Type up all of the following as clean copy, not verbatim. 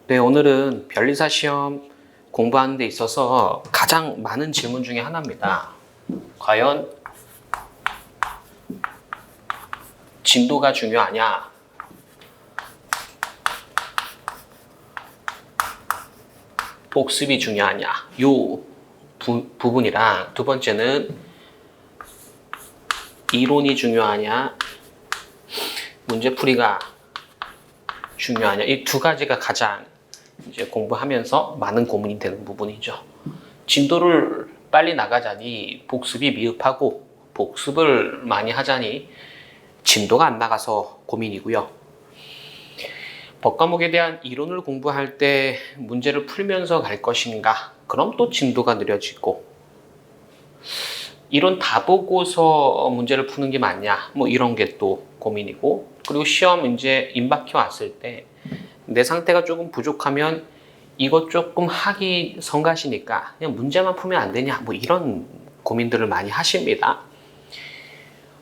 네, 오늘은 변리사 시험 공부하는 데 있어서 가장 많은 질문 중에 하나입니다. 과연 진도가 중요하냐? 복습이 중요하냐? 요 부분이랑 두 번째는 이론이 중요하냐? 문제풀이가 중요하냐? 이 두 가지가 가장 이제 공부하면서 많은 고민이 되는 부분이죠. 진도를 빨리 나가자니 복습이 미흡하고 복습을 많이 하자니 진도가 안 나가서 고민이고요. 법과목에 대한 이론을 공부할 때 문제를 풀면서 갈 것인가? 그럼 또 진도가 느려지고 이론 다 보고서 문제를 푸는 게 맞냐? 뭐 이런 게 또 고민이고, 그리고 시험 이제 임박해 왔을 때 내 상태가 조금 부족하면 이것 조금 하기 성가시니까 그냥 문제만 풀면 안 되냐? 뭐 이런 고민들을 많이 하십니다.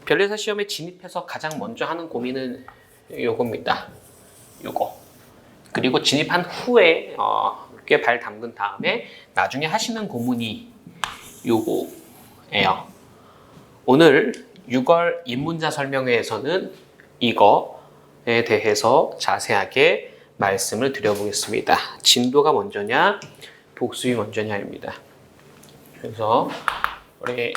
변리사 시험에 진입해서 가장 먼저 하는 고민은 요겁니다. 요거. 그리고 진입한 후에 꽤 발 담근 다음에 나중에 하시는 고문이 요거예요. 오늘 6월 입문자 설명회에서는 이거에 대해서 자세하게 말씀을 드려보겠습니다. 진도가 먼저냐, 복습이 먼저냐입니다. 그래서 우리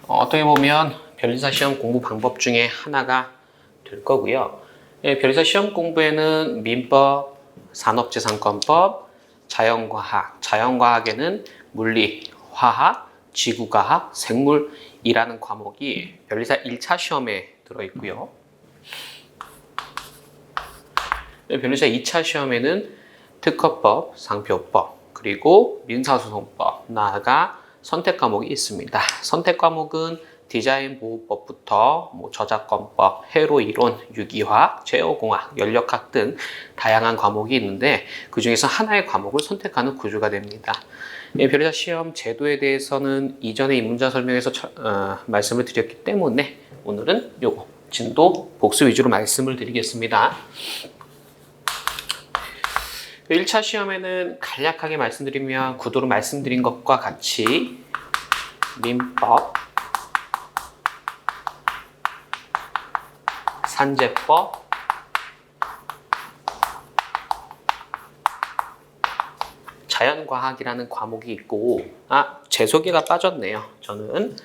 어떻게 보면 변리사 시험 공부 방법 중에 하나가 될 거고요. 변리사 시험 공부에는 민법, 산업재산권법, 자연과학, 자연과학에는 물리, 화학, 지구과학, 생물이라는 과목이 변리사 1차 시험에 들어있고요. 변리사 2차 시험에는 특허법, 상표법, 그리고 민사소송법, 나아가 선택 과목이 있습니다. 선택 과목은 디자인 보호법부터 저작권법, 회로 이론, 유기화학, 제어공학, 연력학 등 다양한 과목이 있는데 그 중에서 하나의 과목을 선택하는 구조가 됩니다. 변리사 시험 제도에 대해서는 이전에 입문자 설명에서 말씀을 드렸기 때문에 오늘은 요거 진도 복수 위주로 말씀을 드리겠습니다. 1차 시험에는 간략하게 말씀드리면 구도로 말씀드린 것과 같이 민법, 산재법, 자연과학이라는 과목이 있고, 제 소개가 빠졌네요. 저는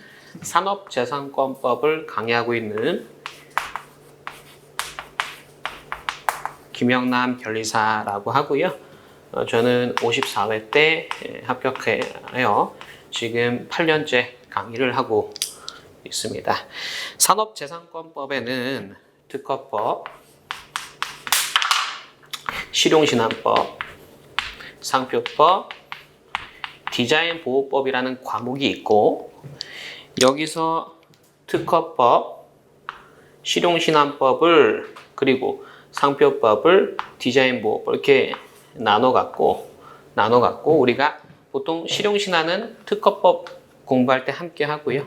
산업재산권법을 강의하고 있는 김영남 변리사라고 하고요. 저는 54회 때 합격하여 지금 8년째 강의를 하고 있습니다. 산업재산권법에는 특허법, 실용신안법, 상표법, 디자인보호법이라는 과목이 있고 여기서 특허법, 실용신안법을 그리고 상표법을 디자인보호법 이렇게 나눠갖고 우리가 보통 실용신안은 특허법 공부할 때 함께 하고요.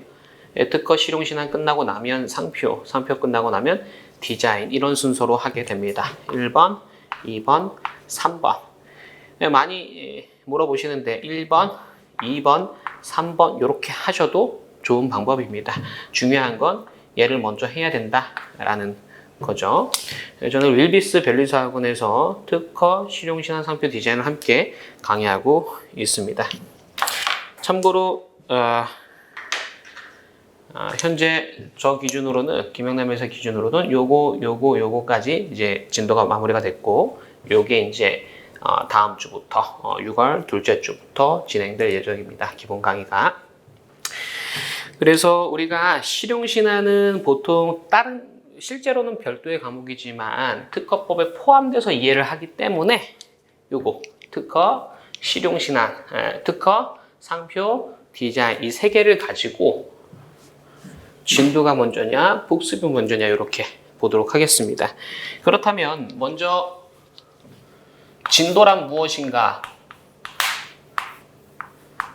특허 실용신안 끝나고 나면 상표 끝나고 나면 디자인 이런 순서로 하게 됩니다. 1번, 2번, 3번. 많이 물어보시는데 1번, 2번, 3번 이렇게 하셔도 좋은 방법입니다. 중요한 건 얘를 먼저 해야 된다라는 거죠. 저는 윌비스 변리사학원에서 특허, 실용신안, 상표, 디자인을 함께 강의하고 있습니다. 참고로 현재 저 기준으로는 김영남 변리사 기준으로는 요거까지 이제 진도가 마무리가 됐고 요게 이제 다음 주부터 6월 둘째 주부터 진행될 예정입니다. 기본 강의가. 그래서 우리가 실용신안은 보통 다른 실제로는 별도의 과목이지만 특허법에 포함돼서 이해를 하기 때문에 요거 특허, 실용신안, 특허, 상표, 디자인 이 세 개를 가지고 진도가 먼저냐, 복습이 먼저냐 이렇게 보도록 하겠습니다. 그렇다면 먼저 진도란 무엇인가?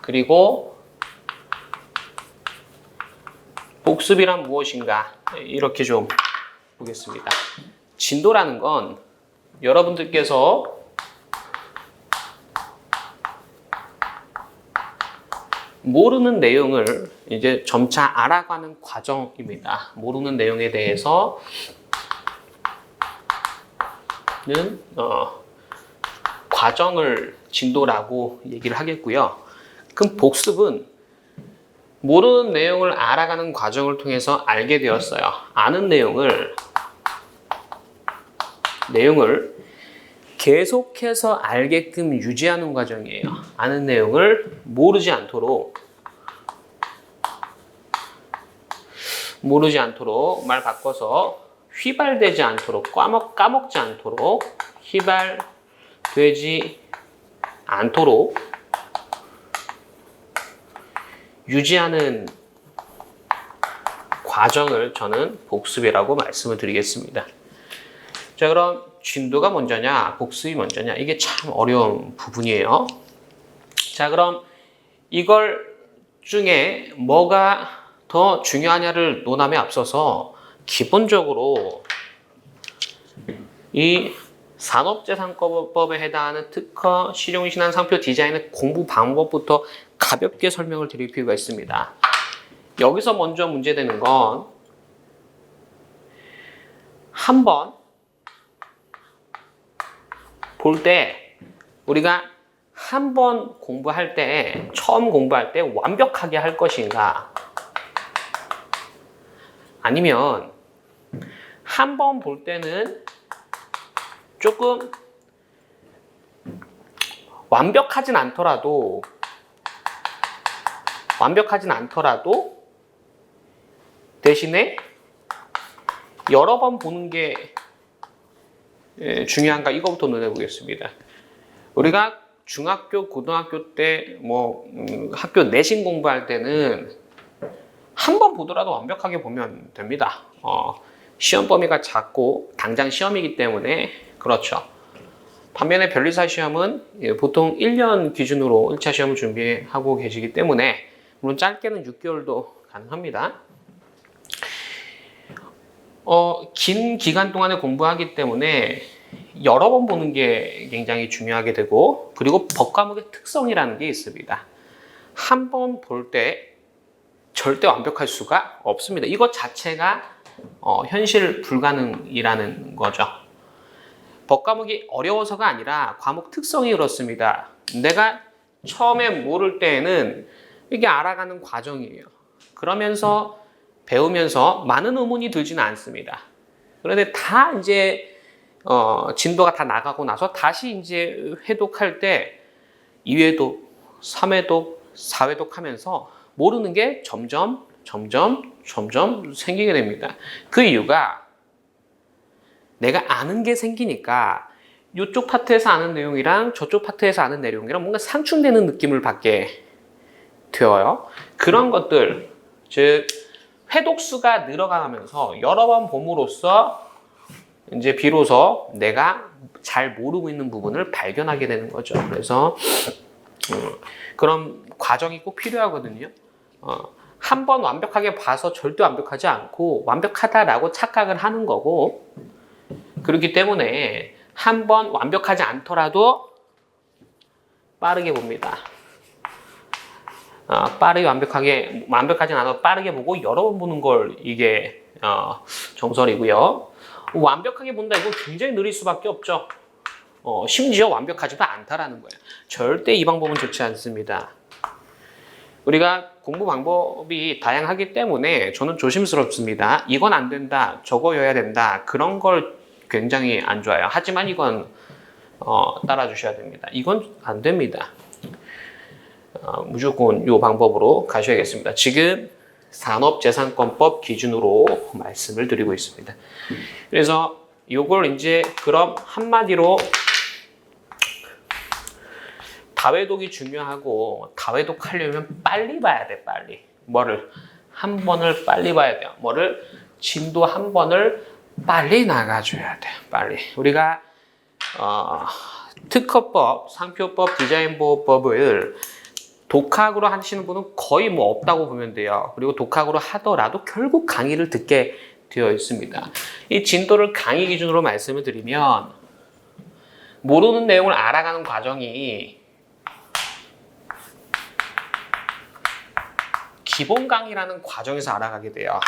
그리고 복습이란 무엇인가 이렇게 좀 보겠습니다. 진도라는 건 여러분들께서 모르는 내용을 이제 점차 알아가는 과정입니다. 모르는 내용에 대해서는 과정을 진도라고 얘기를 하겠고요. 그럼 복습은 모르는 내용을 알아가는 과정을 통해서 알게 되었어요. 아는 내용을 계속해서 알게끔 유지하는 과정이에요. 아는 내용을 모르지 않도록 말 바꿔서 휘발되지 않도록 까먹지 않도록 휘발되지 않도록 유지하는 과정을 저는 복습이라고 말씀을 드리겠습니다. 자, 그럼 진도가 먼저냐, 복습이 먼저냐, 이게 참 어려운 부분이에요. 자, 그럼 이걸 중에 뭐가 더 중요하냐를 논함에 앞서서 기본적으로 이 산업재산권법에 해당하는 특허, 실용신안, 상표, 디자인의 공부 방법부터 가볍게 설명을 드릴 필요가 있습니다. 여기서 먼저 문제되는 건 한번 볼 때 우리가 한 번 공부할 때 처음 공부할 때 완벽하게 할 것인가 아니면 한 번 볼 때는 조금 완벽하진 않더라도 대신에 여러 번 보는 게 중요한가 이거부터 논해 보겠습니다. 우리가 중학교, 고등학교 때 학교 내신 공부할 때는 한 번 보더라도 완벽하게 보면 됩니다. 시험 범위가 작고 당장 시험이기 때문에 그렇죠. 반면에 변리사 시험은 보통 1년 기준으로 1차 시험을 준비하고 계시기 때문에 물론 짧게는 6개월도 가능합니다. 긴 기간 동안에 공부하기 때문에 여러 번 보는 게 굉장히 중요하게 되고 그리고 법과목의 특성이라는 게 있습니다. 한 번 볼 때 절대 완벽할 수가 없습니다. 이것 자체가 현실 불가능이라는 거죠. 법과목이 어려워서가 아니라 과목 특성이 그렇습니다. 내가 처음에 모를 때에는 이게 알아가는 과정이에요. 그러면서 배우면서 많은 의문이 들지는 않습니다. 그런데 다 이제 진도가 다 나가고 나서 다시 이제 회독할 때 2회독, 3회독, 4회독 하면서 모르는 게 점점 생기게 됩니다. 그 이유가 내가 아는 게 생기니까 이쪽 파트에서 아는 내용이랑 저쪽 파트에서 아는 내용이랑 뭔가 상충되는 느낌을 받게 되어요. 그런 것들, 즉 회독수가 늘어가면서 여러 번 봄으로써 이제 비로소 내가 잘 모르고 있는 부분을 발견하게 되는 거죠. 그래서 그런 과정이 꼭 필요하거든요. 한 번 완벽하게 봐서 절대 완벽하지 않고 완벽하다라고 착각을 하는 거고 그렇기 때문에 한 번 완벽하지 않더라도 빠르게 봅니다. 완벽하지 않아도 빠르게 보고 여러 번 보는 걸 이게 정설이고요. 완벽하게 본다 이건 굉장히 느릴 수밖에 없죠. 심지어 완벽하지도 않다라는 거예요. 절대 이 방법은 좋지 않습니다. 우리가 공부 방법이 다양하기 때문에 저는 조심스럽습니다. 이건 안 된다, 저거여야 된다 그런 걸 굉장히 안 좋아해요. 하지만 이건 따라주셔야 됩니다. 이건 안 됩니다. 무조건 이 방법으로 가셔야겠습니다. 지금 산업재산권법 기준으로 말씀을 드리고 있습니다. 그래서 이걸 이제 그럼 한마디로 다회독이 중요하고 다회독 하려면 빨리 봐야 돼. 빨리 뭐를 한 번을 빨리 봐야 돼요. 뭐를 진도 한 번을 빨리 나가줘야 돼. 빨리 우리가 특허법, 상표법, 디자인보호법을 독학으로 하시는 분은 거의 뭐 없다고 보면 돼요. 그리고 독학으로 하더라도 결국 강의를 듣게 되어 있습니다. 이 진도를 강의 기준으로 말씀을 드리면 모르는 내용을 알아가는 과정이 기본 강의라는 과정에서 알아가게 돼요.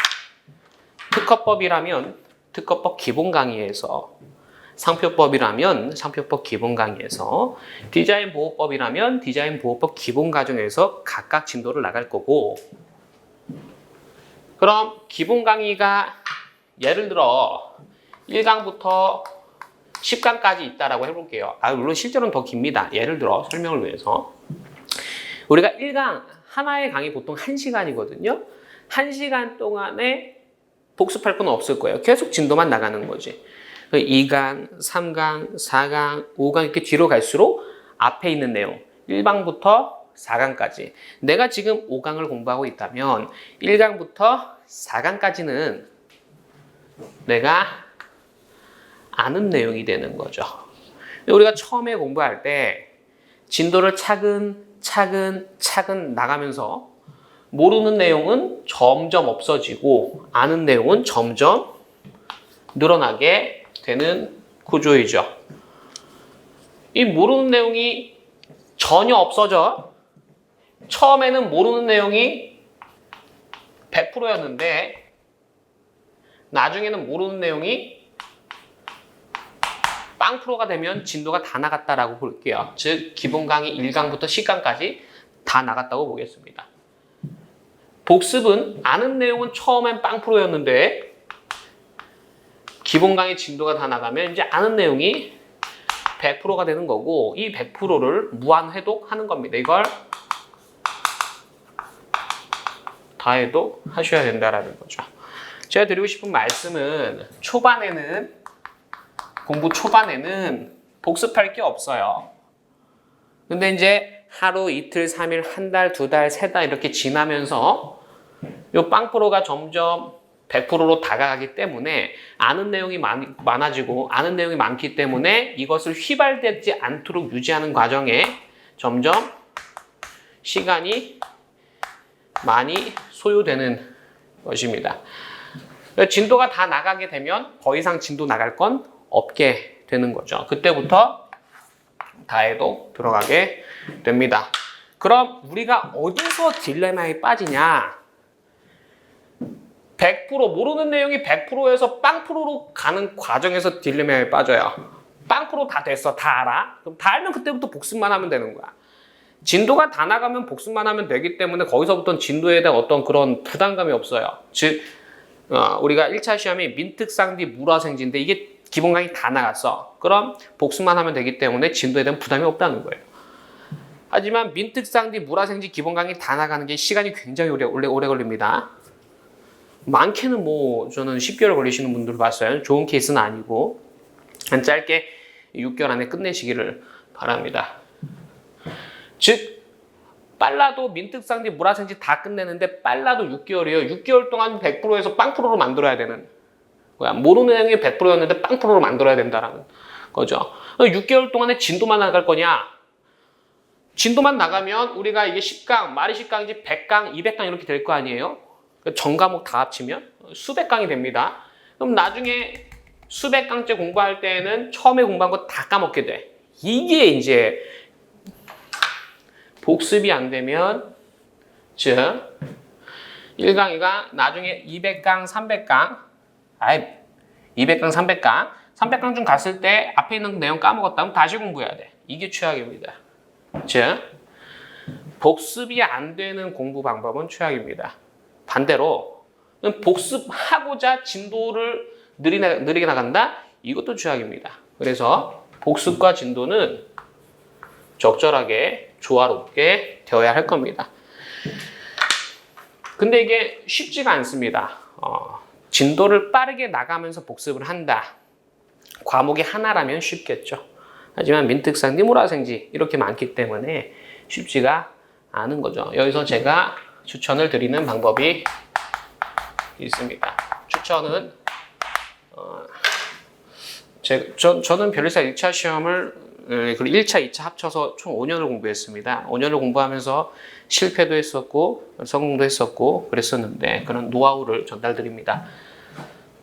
특허법이라면 특허법 기본 강의에서, 상표법이라면 상표법 기본 강의에서, 디자인 보호법이라면 디자인 보호법 기본 과정에서 각각 진도를 나갈 거고, 그럼 기본 강의가 예를 들어 1강부터 10강까지 있다라고 해볼게요. 물론 실제로는 더 깁니다. 예를 들어 설명을 위해서. 우리가 1강, 하나의 강의 보통 1시간이거든요. 1시간 동안에 복습할 건 없을 거예요. 계속 진도만 나가는 거지. 2강, 3강, 4강, 5강 이렇게 뒤로 갈수록 앞에 있는 내용 1강부터 4강까지 내가 지금 5강을 공부하고 있다면 1강부터 4강까지는 내가 아는 내용이 되는 거죠. 우리가 처음에 공부할 때 진도를 차근 나가면서 모르는 내용은 점점 없어지고 아는 내용은 점점 늘어나게 되는 구조이죠. 이 모르는 내용이 전혀 없어져. 처음에는 모르는 내용이 100%였는데 나중에는 모르는 내용이 0%가 되면 진도가 다 나갔다라고 볼게요. 즉 기본 강의 1강부터 10강까지 다 나갔다고 보겠습니다. 복습은 아는 내용은 처음엔 0%였는데 기본 강의 진도가 다 나가면 이제 아는 내용이 100%가 되는 거고, 이 100%를 무한 회독하는 겁니다. 이걸 다 해독하셔야 된다라는 거죠. 제가 드리고 싶은 말씀은 공부 초반에는 복습할 게 없어요. 근데 이제 하루, 이틀, 3일, 한 달, 2달, 3달 이렇게 지나면서 요 0%가 점점 100%로 다가가기 때문에 아는 내용이 많아지고 아는 내용이 많기 때문에 이것을 휘발되지 않도록 유지하는 과정에 점점 시간이 많이 소요되는 것입니다. 진도가 다 나가게 되면 더 이상 진도 나갈 건 없게 되는 거죠. 그때부터 다해도 들어가게 됩니다. 그럼 우리가 어디서 딜레마에 빠지냐? 100% 모르는 내용이 100%에서 0%로 가는 과정에서 딜레마에 빠져요. 0%다 됐어. 다 알아. 그럼 다 알면 그때부터 복습만 하면 되는 거야. 진도가 다 나가면 복습만 하면 되기 때문에 거기서부터는 진도에 대한 어떤 그런 부담감이 없어요. 즉 우리가 1차 시험이 민특상디 물화생지인데 이게 기본 강의 다 나갔어. 그럼 복습만 하면 되기 때문에 진도에 대한 부담이 없다는 거예요. 하지만 민특상디 물화생지 기본 강의 다 나가는 게 시간이 굉장히 오래 걸립니다. 많게는 뭐 저는 10개월 걸리시는 분들 봤어요. 좋은 케이스는 아니고 한 짧게 6개월 안에 끝내시기를 바랍니다. 즉 빨라도 민특상지 물화생지 다 끝내는데 빨라도 6개월이에요. 6개월 동안 100%에서 0%로 만들어야 되는 거야. 모르는 내용이 100%였는데 0%로 만들어야 된다는 거죠. 6개월 동안에 진도만 나갈 거냐? 진도만 나가면 우리가 이게 10강, 말이 10강이지 100강, 200강 이렇게 될 거 아니에요? 전 과목 다 합치면 수백 강이 됩니다. 그럼 나중에 수백 강째 공부할 때는 처음에 공부한 거 다 까먹게 돼. 이게 이제 복습이 안 되면, 즉 1강, 2강, 나중에 200강, 300강, 200강, 300강, 300강 좀 갔을 때 앞에 있는 내용 까먹었다면 다시 공부해야 돼. 이게 최악입니다. 즉 복습이 안 되는 공부 방법은 최악입니다. 반대로 복습하고자 진도를 느리게 나간다? 이것도 최악입니다. 그래서 복습과 진도는 적절하게 조화롭게 되어야 할 겁니다. 근데 이게 쉽지가 않습니다. 진도를 빠르게 나가면서 복습을 한다. 과목이 하나라면 쉽겠죠. 하지만 민특상디 물화생지 이렇게 많기 때문에 쉽지가 않은 거죠. 여기서 제가 추천을 드리는 방법이 있습니다. 추천은 저는 변리사 1차 시험을 그리고 1차, 2차 합쳐서 총 5년을 공부했습니다. 5년을 공부하면서 실패도 했었고 성공도 했었고 그랬었는데 그런 노하우를 전달드립니다.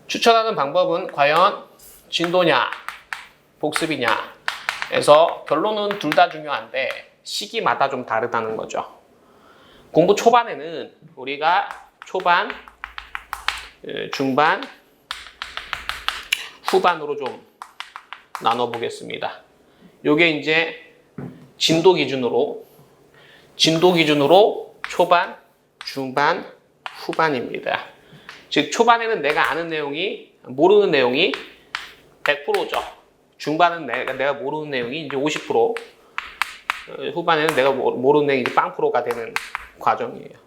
추천하는 방법은 과연 진도냐 복습이냐 해서 결론은 둘 다 중요한데 시기마다 좀 다르다는 거죠. 공부 초반에는 우리가 초반, 중반, 후반으로 좀 나눠보겠습니다. 요게 이제 진도 기준으로 초반, 중반, 후반입니다. 즉 초반에는 내가 아는 내용이 모르는 내용이 100%죠. 중반은 내가 모르는 내용이 이제 50%, 후반에는 내가 모르는 내용이 이제 0%가 되는 과정이에요.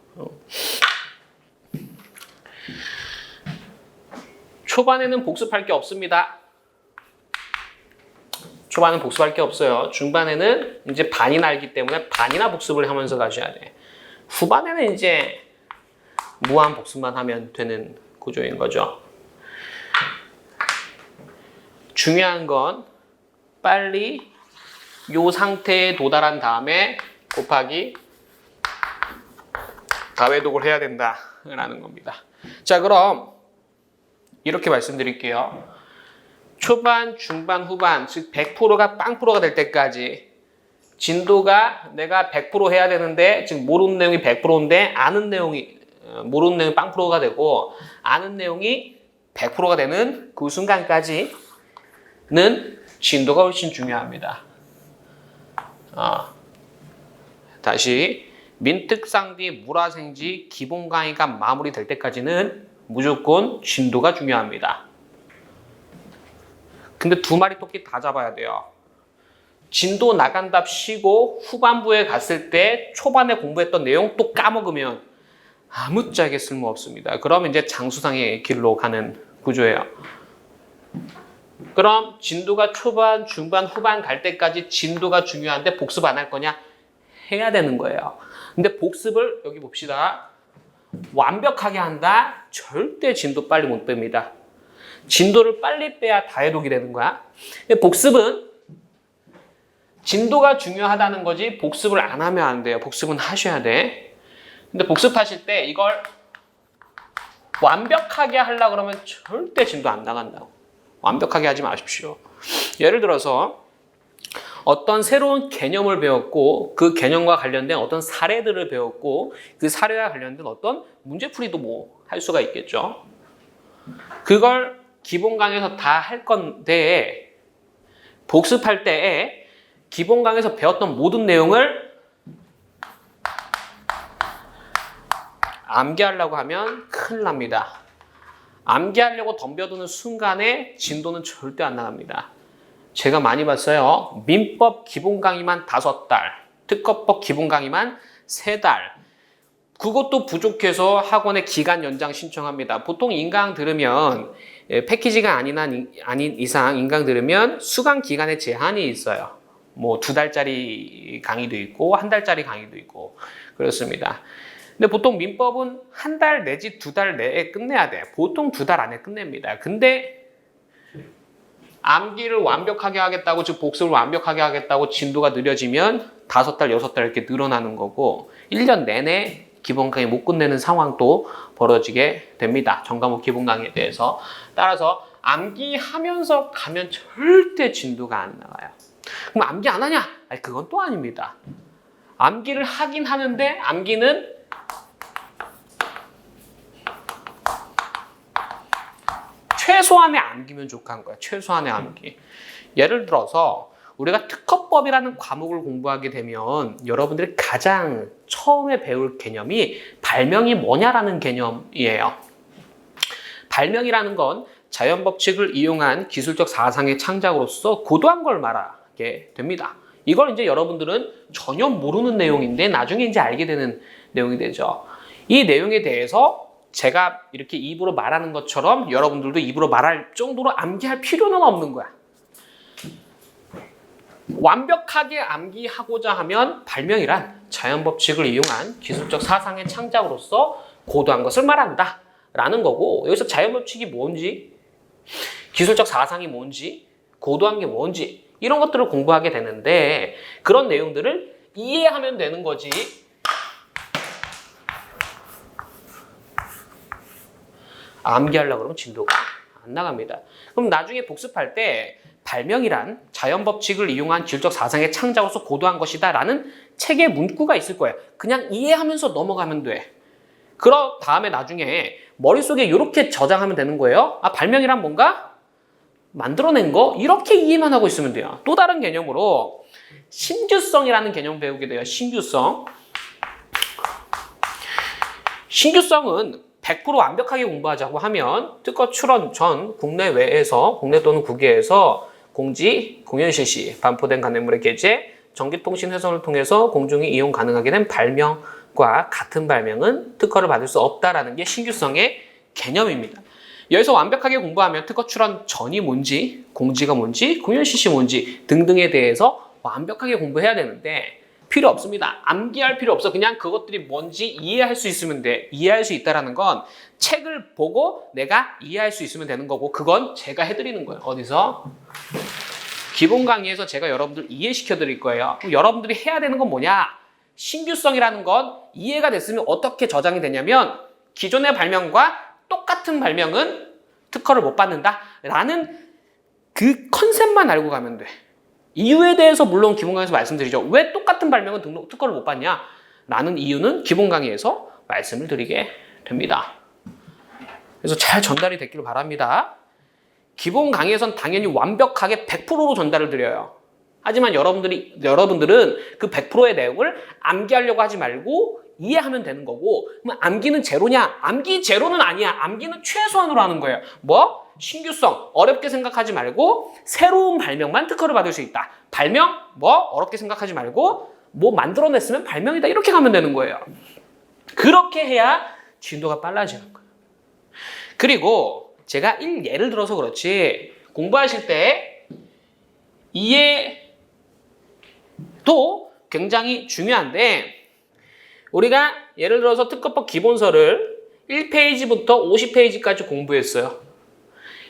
초반에는 복습할 게 없습니다. 초반은 복습할 게 없어요. 중반에는 이제 반이나 알기 때문에 반이나 복습을 하면서 가셔야 돼. 후반에는 이제 무한 복습만 하면 되는 구조인 거죠. 중요한 건 빨리 요 상태에 도달한 다음에 곱하기 다회독을 해야 된다라는 겁니다. 자, 그럼 이렇게 말씀드릴게요. 초반, 중반, 후반, 즉 100%가 0%가 될 때까지 진도가 내가 100% 해야 되는데 즉 모르는 내용이 100%인데 아는 내용이 모르는 내용이 0%가 되고 아는 내용이 100%가 되는 그 순간까지는 진도가 훨씬 중요합니다. 다시 민특상디, 물화생지, 기본 강의가 마무리될 때까지는 무조건 진도가 중요합니다. 근데 두 마리 토끼 다 잡아야 돼요. 진도 나간답 쉬고 후반부에 갔을 때 초반에 공부했던 내용 또 까먹으면 아무짝에 쓸모없습니다. 그럼 이제 장수상의 길로 가는 구조예요. 그럼 진도가 초반, 중반, 후반 갈 때까지 진도가 중요한데 복습 안 할 거냐? 해야 되는 거예요. 근데 복습을 여기 봅시다. 완벽하게 한다? 절대 진도 빨리 못 뺍니다. 진도를 빨리 빼야 다해독이 되는 거야. 복습은 진도가 중요하다는 거지 복습을 안 하면 안 돼요. 복습은 하셔야 돼. 근데 복습하실 때 이걸 완벽하게 하려고 그러면 절대 진도 안 나간다고. 완벽하게 하지 마십시오. 예를 들어서 어떤 새로운 개념을 배웠고 그 개념과 관련된 어떤 사례들을 배웠고 그 사례와 관련된 어떤 문제풀이도 뭐 할 수가 있겠죠. 그걸 기본 강의에서 다 할 건데 복습할 때에 기본 강의에서 배웠던 모든 내용을 암기하려고 하면 큰일 납니다. 암기하려고 덤벼드는 순간에 진도는 절대 안 나갑니다. 제가 많이 봤어요. 민법 기본 강의만 5달, 특허법 기본 강의만 3달. 그것도 부족해서 학원에 기간 연장 신청합니다. 보통 인강 들으면 패키지가 아닌 이상 인강 들으면 수강 기간에 제한이 있어요. 뭐 2달짜리 강의도 있고 1달짜리 강의도 있고 그렇습니다. 근데 보통 민법은 1달 내지 2달 내에 끝내야 돼. 보통 2달 안에 끝냅니다. 근데 암기를 완벽하게 하겠다고, 즉 복습을 완벽하게 하겠다고 진도가 느려지면 5달, 6달 이렇게 늘어나는 거고 1년 내내 기본 강의 못 끝내는 상황도 벌어지게 됩니다. 전과목 기본 강의에 대해서. 따라서 암기하면서 가면 절대 진도가 안 나와요. 그럼 암기 안 하냐? 아니, 그건 또 아닙니다. 암기를 하긴 하는데 암기는 최소한의 암기면 족한 거야. 최소한의 암기. 예를 들어서 우리가 특허법이라는 과목을 공부하게 되면 여러분들이 가장 처음에 배울 개념이 발명이 뭐냐라는 개념이에요. 발명이라는 건 자연법칙을 이용한 기술적 사상의 창작으로서 고도한 걸 말하게 됩니다. 이걸 이제 여러분들은 전혀 모르는 내용인데 나중에 이제 알게 되는 내용이 되죠. 이 내용에 대해서 제가 이렇게 입으로 말하는 것처럼 여러분들도 입으로 말할 정도로 암기할 필요는 없는 거야. 완벽하게 암기하고자 하면 발명이란 자연법칙을 이용한 기술적 사상의 창작으로서 고도한 것을 말한다 라는 거고, 여기서 자연법칙이 뭔지, 기술적 사상이 뭔지, 고도한 게 뭔지 이런 것들을 공부하게 되는데 그런 내용들을 이해하면 되는 거지. 암기하려고 그러면 진도가 안 나갑니다. 그럼 나중에 복습할 때 발명이란 자연 법칙을 이용한 기술적 사상의 창작으로서 고도한 것이다 라는 책의 문구가 있을 거예요. 그냥 이해하면서 넘어가면 돼. 그런 다음에 나중에 머릿속에 이렇게 저장하면 되는 거예요. 아, 발명이란 뭔가? 만들어낸 거? 이렇게 이해만 하고 있으면 돼요. 또 다른 개념으로 신규성이라는 개념 배우게 돼요. 신규성. 신규성은 100% 완벽하게 공부하자고 하면 특허 출원 전 국내외에서 국내 또는 국외에서 공지, 공연 실시, 반포된 간행물의 게재, 전기통신 훼손을 통해서 공중이 이용 가능하게 된 발명과 같은 발명은 특허를 받을 수 없다라는 게 신규성의 개념입니다. 여기서 완벽하게 공부하면 특허 출원 전이 뭔지, 공지가 뭔지, 공연 실시 뭔지 등등에 대해서 완벽하게 공부해야 되는데 필요 없습니다. 암기할 필요 없어. 그냥 그것들이 뭔지 이해할 수 있으면 돼. 이해할 수 있다라는 건 책을 보고 내가 이해할 수 있으면 되는 거고 그건 제가 해드리는 거예요. 어디서? 기본 강의에서 제가 여러분들 이해시켜 드릴 거예요. 그럼 여러분들이 해야 되는 건 뭐냐? 신규성이라는 건 이해가 됐으면 어떻게 저장이 되냐면 기존의 발명과 똑같은 발명은 특허를 못 받는다 라는 그 컨셉만 알고 가면 돼. 이유에 대해서 물론 기본 강의에서 말씀드리죠. 왜 똑같은 발명은 특허를 못 받냐? 라는 이유는 기본 강의에서 말씀을 드리게 됩니다. 그래서 잘 전달이 됐기를 바랍니다. 기본 강의에선 당연히 완벽하게 100%로 전달을 드려요. 하지만 여러분들은 그 100%의 내용을 암기하려고 하지 말고 이해하면 되는 거고 그럼 암기는 제로냐? 암기 제로는 아니야. 암기는 최소한으로 하는 거예요. 뭐? 신규성, 어렵게 생각하지 말고 새로운 발명만 특허를 받을 수 있다. 발명, 뭐? 어렵게 생각하지 말고 뭐 만들어냈으면 발명이다. 이렇게 가면 되는 거예요. 그렇게 해야 진도가 빨라지는 거예요. 그리고 제가 예를 들어서 그렇지 공부하실 때 이해도 굉장히 중요한데 우리가 예를 들어서 특허법 기본서를 1페이지부터 50페이지까지 공부했어요.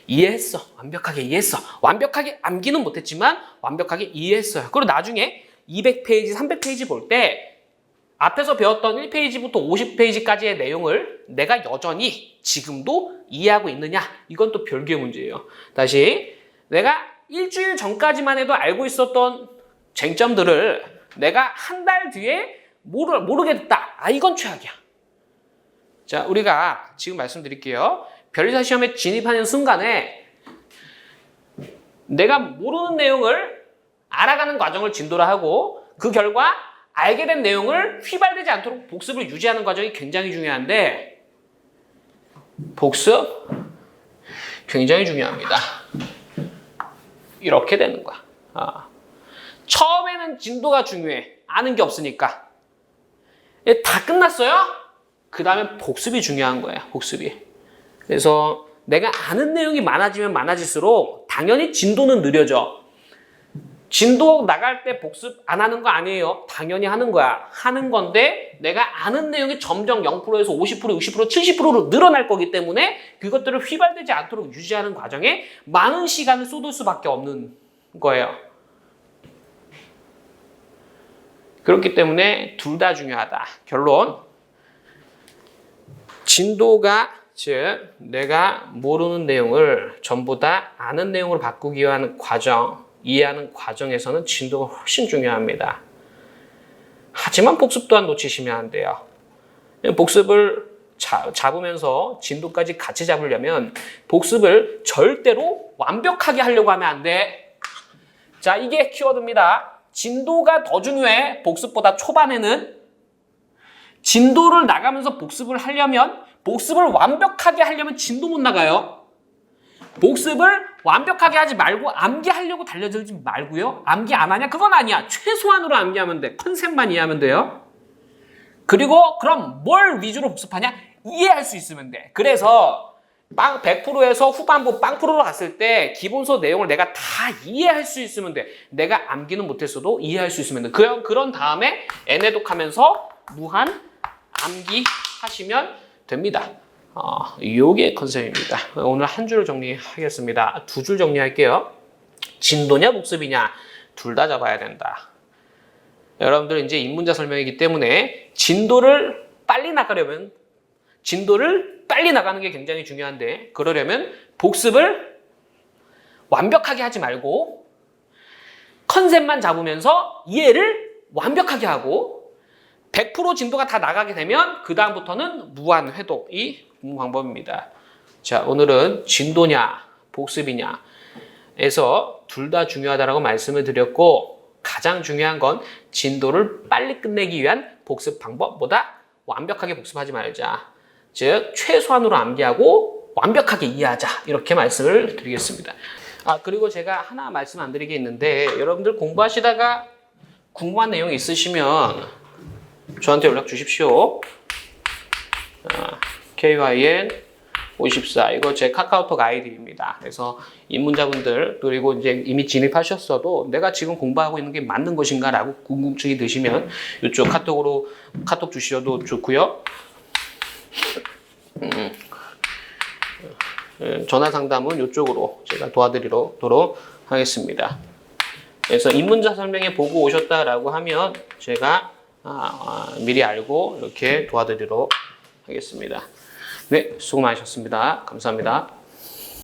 이해했어. 완벽하게 이해했어. 완벽하게 암기는 못했지만 완벽하게 이해했어요. 그리고 나중에 200페이지, 300페이지 볼 때 앞에서 배웠던 1페이지부터 50페이지까지의 내용을 내가 여전히 지금도 이해하고 있느냐? 이건 또 별개의 문제예요. 다시 내가 일주일 전까지만 해도 알고 있었던 쟁점들을 내가 한 달 뒤에 모르게 됐다. 아, 이건 최악이야. 자, 우리가 지금 말씀드릴게요. 변리사 시험에 진입하는 순간에 내가 모르는 내용을 알아가는 과정을 진도라 하고 그 결과 알게 된 내용을 휘발되지 않도록 복습을 유지하는 과정이 굉장히 중요한데 복습 굉장히 중요합니다. 이렇게 되는 거야. 처음에는 진도가 중요해. 아는 게 없으니까. 다 끝났어요? 그 다음에 복습이 중요한 거야. 복습이. 그래서 내가 아는 내용이 많아지면 많아질수록 당연히 진도는 느려져. 진도 나갈 때 복습 안 하는 거 아니에요. 당연히 하는 거야. 하는 건데 내가 아는 내용이 점점 0%에서 50%, 60%, 70%로 늘어날 거기 때문에 그것들을 휘발되지 않도록 유지하는 과정에 많은 시간을 쏟을 수밖에 없는 거예요. 그렇기 때문에 둘 다 중요하다. 결론. 진도가 즉 내가 모르는 내용을 전부 다 아는 내용으로 바꾸기 위한 과정, 이해하는 과정에서는 진도가 훨씬 중요합니다. 하지만 복습 또한 놓치시면 안 돼요. 복습을 잡으면서 진도까지 같이 잡으려면 복습을 절대로 완벽하게 하려고 하면 안 돼. 자, 이게 키워드입니다. 진도가 더 중요해. 복습보다 초반에는. 진도를 나가면서 복습을 하려면 복습을 완벽하게 하려면 진도 못 나가요. 복습을 완벽하게 하지 말고 암기하려고 달려들지 말고요. 암기 안 하냐? 그건 아니야. 최소한으로 암기하면 돼. 컨셉만 이해하면 돼요. 그리고 그럼 뭘 위주로 복습하냐? 이해할 수 있으면 돼. 그래서 100%에서 후반부 0%로 갔을 때 기본서 내용을 내가 다 이해할 수 있으면 돼. 내가 암기는 못했어도 이해할 수 있으면 돼. 그런 다음에 애내독하면서 무한 암기하시면 됩니다. 요게 컨셉입니다. 오늘 한 줄 정리하겠습니다. 두 줄 정리할게요. 진도냐 복습이냐 둘 다 잡아야 된다. 여러분들 이제 입문자 설명이기 때문에 진도를 빨리 나가는 게 굉장히 중요한데 그러려면 복습을 완벽하게 하지 말고 컨셉만 잡으면서 이해를 완벽하게 하고 100% 진도가 다 나가게 되면 그 다음부터는 무한 회독이 방법입니다. 자, 오늘은 진도냐 복습이냐 에서 둘 다 중요하다라고 말씀을 드렸고 가장 중요한 건 진도를 빨리 끝내기 위한 복습 방법보다 완벽하게 복습하지 말자. 즉 최소한으로 암기하고 완벽하게 이해하자. 이렇게 말씀을 드리겠습니다. 그리고 제가 하나 말씀 안 드리게 있는데 여러분들 공부하시다가 궁금한 내용 있으시면 저한테 연락 주십시오. KYN54 이거 제 카카오톡 아이디입니다. 그래서 입문자분들 그리고 이제 이미 진입하셨어도 내가 지금 공부하고 있는 게 맞는 것인가라고 궁금증이 드시면 이쪽 카톡 주셔도 좋고요. 전화 상담은 이쪽으로 제가 도와드리도록 하겠습니다. 그래서 입문자 설명회 보고 오셨다라고 하면 제가 미리 알고 이렇게 도와드리도록 하겠습니다. 네, 수고 많으셨습니다. 감사합니다.